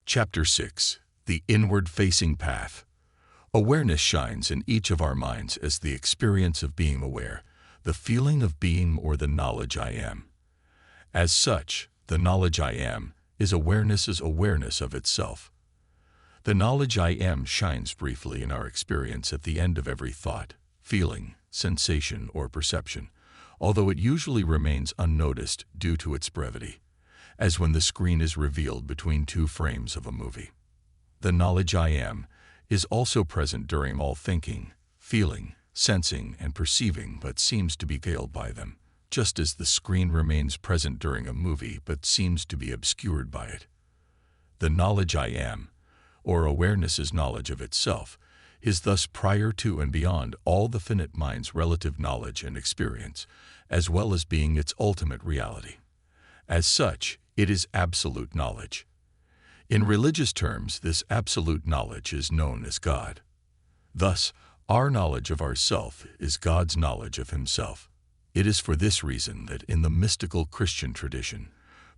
Chapter 6. The Inward-Facing Path. Awareness shines in each of our minds as the experience of being aware, the feeling of being, or the knowledge I am. As such, the knowledge I am is awareness's awareness of itself. The knowledge I am shines briefly in our experience at the end of every thought, feeling, sensation, or perception, although it usually remains unnoticed due to its brevity, as when the screen is revealed between two frames of a movie. The knowledge I am is also present during all thinking, feeling, sensing, and perceiving, but seems to be veiled by them, just as the screen remains present during a movie but seems to be obscured by it. The knowledge I am, or awareness's knowledge of itself, is thus prior to and beyond all the finite mind's relative knowledge and experience, as well as being its ultimate reality. As such, it is absolute knowledge. In religious terms, this absolute knowledge is known as God. Thus, our knowledge of ourself is God's knowledge of Himself. It is for this reason that in the mystical Christian tradition,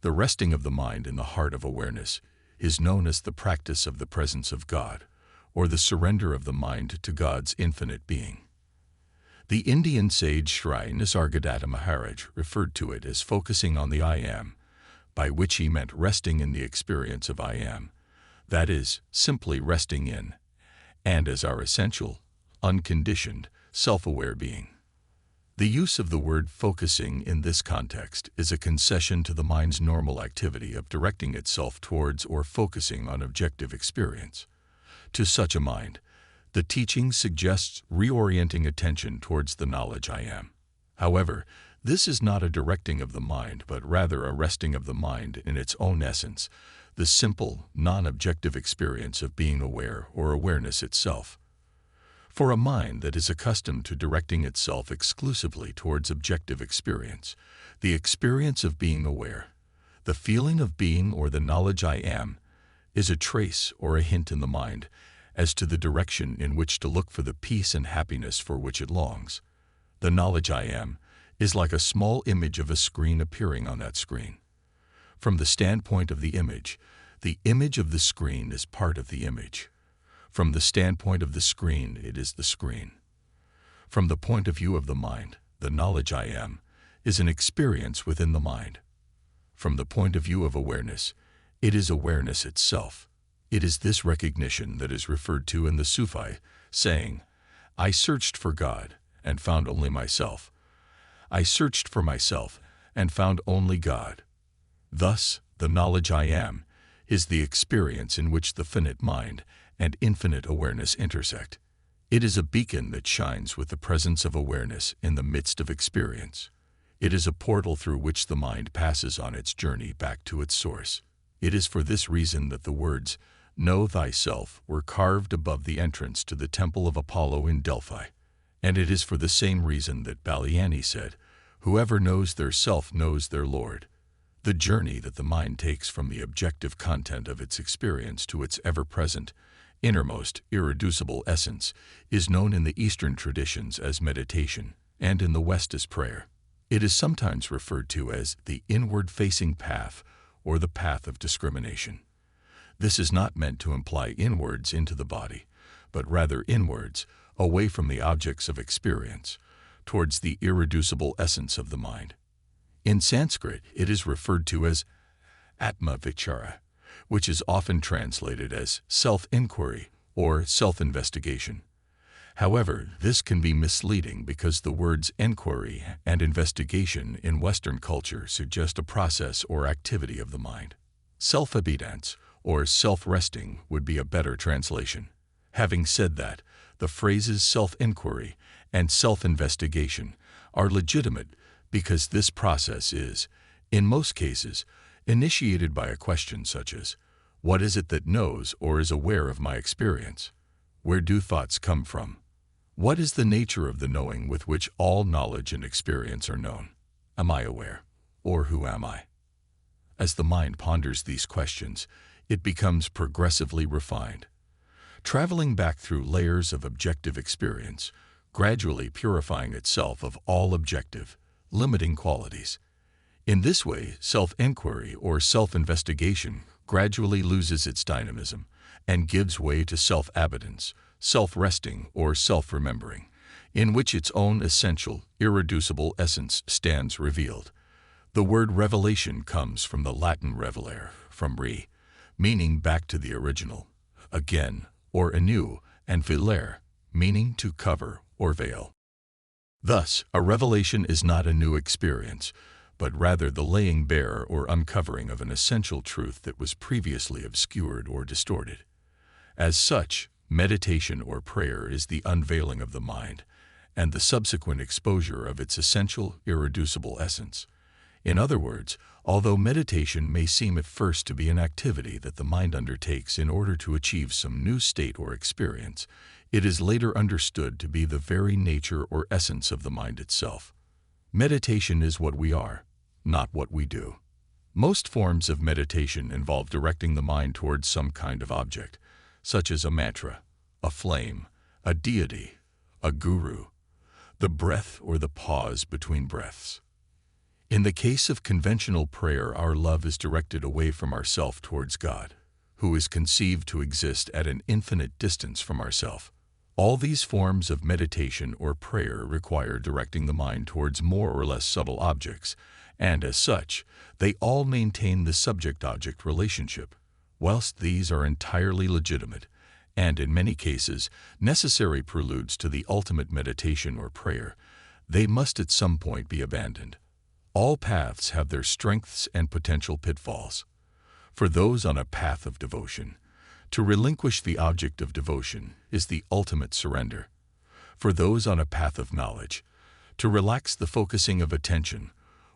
the resting of the mind in the heart of awareness is known as the practice of the presence of God, or the surrender of the mind to God's infinite being. The Indian sage Sri Nisargadatta Maharaj referred to it as focusing on the I am, by which he meant resting in the experience of I am, that is, simply resting in, and as our essential, unconditioned, self-aware being. The use of the word focusing in this context is a concession to the mind's normal activity of directing itself towards or focusing on objective experience. To such a mind, the teaching suggests reorienting attention towards the knowledge I am. However, this is not a directing of the mind, but rather a resting of the mind in its own essence, the simple, non-objective experience of being aware or awareness itself. For a mind that is accustomed to directing itself exclusively towards objective experience, the experience of being aware, the feeling of being, or the knowledge I am, is a trace or a hint in the mind as to the direction in which to look for the peace and happiness for which it longs. The knowledge I am is like a small image of a screen appearing on that screen. From the standpoint of the image of the screen is part of the image. From the standpoint of the screen, it is the screen. From the point of view of the mind, the knowledge I am is an experience within the mind. From the point of view of awareness, it is awareness itself. It is this recognition that is referred to in the Sufi saying, I searched for God and found only myself. I searched for myself and found only God. Thus, the knowledge I am is the experience in which the finite mind and infinite awareness intersect. It is a beacon that shines with the presence of awareness in the midst of experience. It is a portal through which the mind passes on its journey back to its source. It is for this reason that the words, Know thyself, were carved above the entrance to the Temple of Apollo in Delphi. And it is for the same reason that Balyani said, Whoever knows their self knows their Lord. The journey that the mind takes from the objective content of its experience to its ever-present, innermost, irreducible essence is known in the Eastern traditions as meditation, and in the West as prayer. It is sometimes referred to as the inward-facing path or the path of discrimination. This is not meant to imply inwards into the body, but rather inwards, away from the objects of experience, towards the irreducible essence of the mind. In Sanskrit, it is referred to as Atma Vichara, which is often translated as self-inquiry or self-investigation. However, this can be misleading because the words inquiry and investigation in Western culture suggest a process or activity of the mind. Self-abidance or self-resting would be a better translation. Having said that, the phrases self-inquiry and self-investigation are legitimate because this process is, in most cases, initiated by a question such as, what is it that knows or is aware of my experience? Where do thoughts come from? What is the nature of the knowing with which all knowledge and experience are known? Am I aware? Or who am I? As the mind ponders these questions, it becomes progressively refined, traveling back through layers of objective experience, gradually purifying itself of all objective, limiting qualities. In this way, self-inquiry or self-investigation gradually loses its dynamism and gives way to self-abidance, self-resting, or self-remembering, in which its own essential, irreducible essence stands revealed. The word revelation comes from the Latin revelare, from re, meaning back to the original, again, or anew, and velare, meaning to cover or veil. Thus, a revelation is not a new experience, but rather the laying bare or uncovering of an essential truth that was previously obscured or distorted. As such, meditation or prayer is the unveiling of the mind, and the subsequent exposure of its essential, irreducible essence. In other words, although meditation may seem at first to be an activity that the mind undertakes in order to achieve some new state or experience, it is later understood to be the very nature or essence of the mind itself. Meditation is what we are, not what we do. Most forms of meditation involve directing the mind towards some kind of object, such as a mantra, a flame, a deity, a guru, the breath or the pause between breaths. In the case of conventional prayer, our love is directed away from ourself towards God, who is conceived to exist at an infinite distance from ourself. All these forms of meditation or prayer require directing the mind towards more or less subtle objects, and as such, they all maintain the subject-object relationship. Whilst these are entirely legitimate, and in many cases necessary preludes to the ultimate meditation or prayer, they must at some point be abandoned. All paths have their strengths and potential pitfalls. For those on a path of devotion, to relinquish the object of devotion is the ultimate surrender. For those on a path of knowledge, to relax the focusing of attention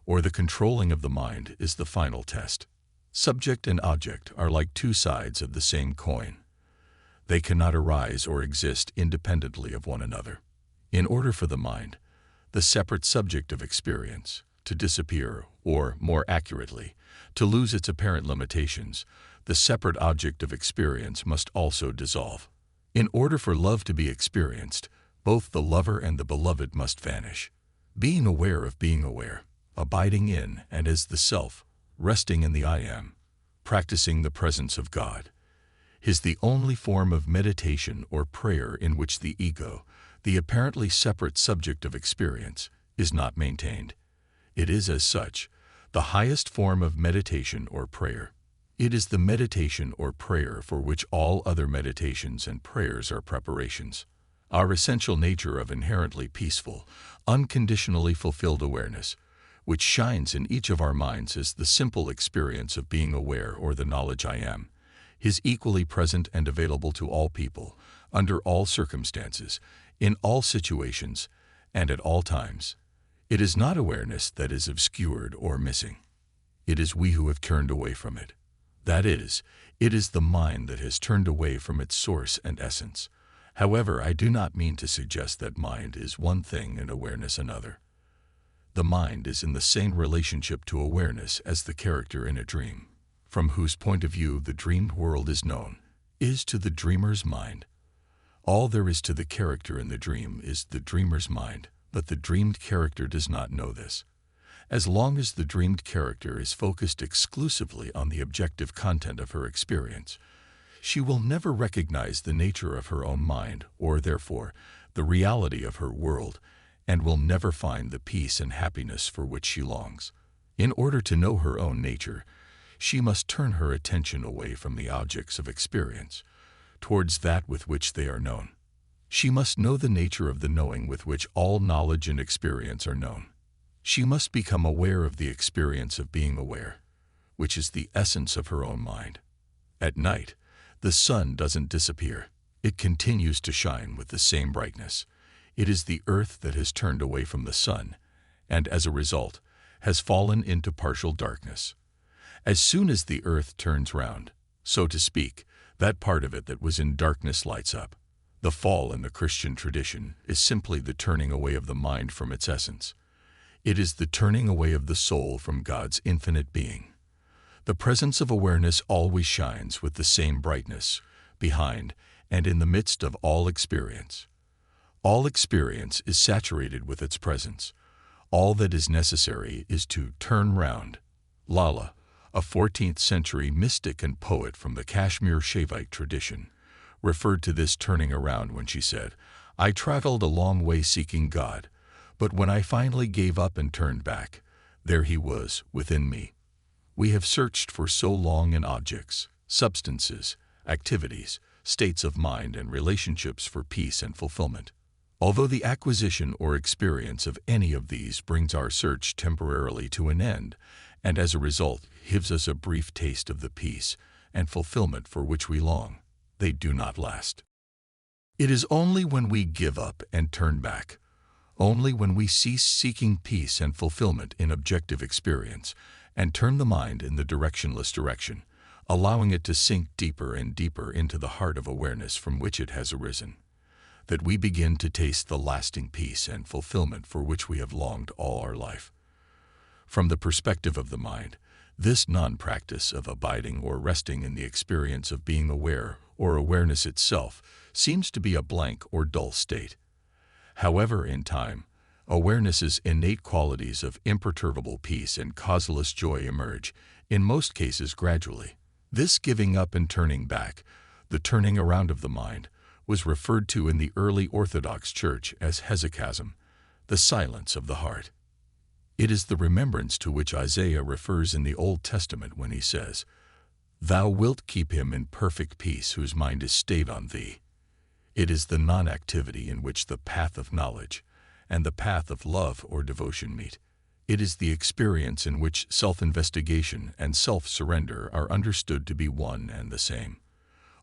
or the controlling of the mind is the final test. Subject and object are like two sides of the same coin. They cannot arise or exist independently of one another. In order for the mind, the separate subject of experience, to disappear, or, more accurately, to lose its apparent limitations, the separate object of experience must also dissolve. In order for love to be experienced, both the lover and the beloved must vanish. Being aware of being aware, abiding in and as the self, resting in the I am, practicing the presence of God, is the only form of meditation or prayer in which the ego, the apparently separate subject of experience, is not maintained. It is, as such, the highest form of meditation or prayer. It is the meditation or prayer for which all other meditations and prayers are preparations. Our essential nature of inherently peaceful, unconditionally fulfilled awareness, which shines in each of our minds as the simple experience of being aware or the knowledge I am, is equally present and available to all people, under all circumstances, in all situations, and at all times. It is not awareness that is obscured or missing. It is we who have turned away from it. That is, it is the mind that has turned away from its source and essence. However, I do not mean to suggest that mind is one thing and awareness another. The mind is in the same relationship to awareness as the character in a dream, from whose point of view the dreamed world is known, is to the dreamer's mind. All there is to the character in the dream is the dreamer's mind, but the dreamed character does not know this. As long as the dreamed character is focused exclusively on the objective content of her experience, she will never recognize the nature of her own mind, or therefore, the reality of her world, and will never find the peace and happiness for which she longs. In order to know her own nature, she must turn her attention away from the objects of experience, towards that with which they are known. She must know the nature of the knowing with which all knowledge and experience are known. She must become aware of the experience of being aware, which is the essence of her own mind. At night, the sun doesn't disappear. It continues to shine with the same brightness. It is the earth that has turned away from the sun, and as a result, has fallen into partial darkness. As soon as the earth turns round, so to speak, that part of it that was in darkness lights up. The fall in the Christian tradition is simply the turning away of the mind from its essence. It is the turning away of the soul from God's infinite being. The presence of awareness always shines with the same brightness, behind and in the midst of all experience. All experience is saturated with its presence. All that is necessary is to turn round. Lala, a 14th century mystic and poet from the Kashmir Shaivite tradition, referred to this turning around when she said, "I traveled a long way seeking God, but when I finally gave up and turned back, there he was within me." We have searched for so long in objects, substances, activities, states of mind, and relationships for peace and fulfillment. Although the acquisition or experience of any of these brings our search temporarily to an end, and as a result gives us a brief taste of the peace and fulfillment for which we long, they do not last. It is only when we give up and turn back, only when we cease seeking peace and fulfillment in objective experience and turn the mind in the directionless direction, allowing it to sink deeper and deeper into the heart of awareness from which it has arisen, that we begin to taste the lasting peace and fulfillment for which we have longed all our life. From the perspective of the mind, this non-practice of abiding or resting in the experience of being aware or awareness itself seems to be a blank or dull state. However, in time, awareness's innate qualities of imperturbable peace and causeless joy emerge, in most cases gradually. This giving up and turning back, the turning around of the mind, was referred to in the early Orthodox Church as hesychasm, the silence of the heart. It is the remembrance to which Isaiah refers in the Old Testament when he says, "Thou wilt keep him in perfect peace whose mind is stayed on thee." It is the non-activity in which the path of knowledge and the path of love or devotion meet. It is the experience in which self-investigation and self-surrender are understood to be one and the same.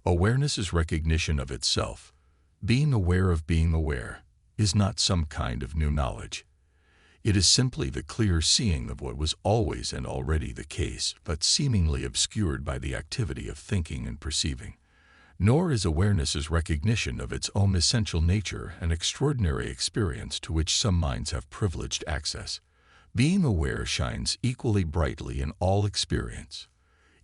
Awareness is recognition of itself. Being aware of being aware is not some kind of new knowledge. It is simply the clear seeing of what was always and already the case, but seemingly obscured by the activity of thinking and perceiving. Nor is awareness's recognition of its own essential nature an extraordinary experience to which some minds have privileged access. Being aware shines equally brightly in all experience.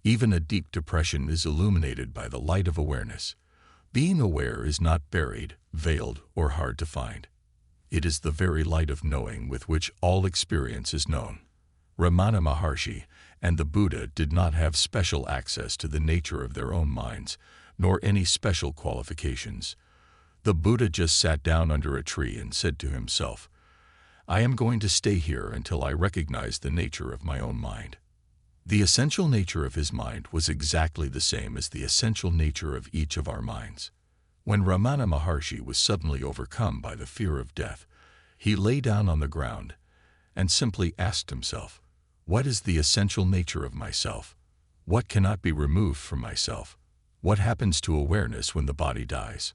Even a deep depression is illuminated by the light of awareness. Being aware is not buried, veiled, or hard to find. It is the very light of knowing with which all experience is known. Ramana Maharshi and the Buddha did not have special access to the nature of their own minds, nor any special qualifications. The Buddha just sat down under a tree and said to himself, "I am going to stay here until I recognize the nature of my own mind." The essential nature of his mind was exactly the same as the essential nature of each of our minds. When Ramana Maharshi was suddenly overcome by the fear of death, he lay down on the ground and simply asked himself, "What is the essential nature of myself? What cannot be removed from myself? What happens to awareness when the body dies?"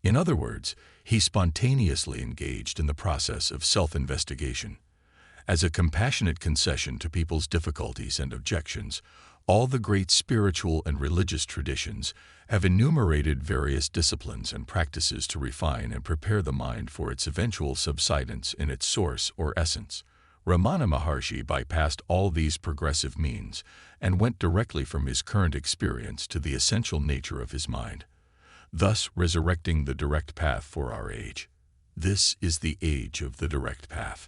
In other words, he spontaneously engaged in the process of self-investigation. As a compassionate concession to people's difficulties and objections, all the great spiritual and religious traditions have enumerated various disciplines and practices to refine and prepare the mind for its eventual subsidence in its source or essence. Ramana Maharshi bypassed all these progressive means and went directly from his current experience to the essential nature of his mind, thus resurrecting the direct path for our age. This is the age of the direct path.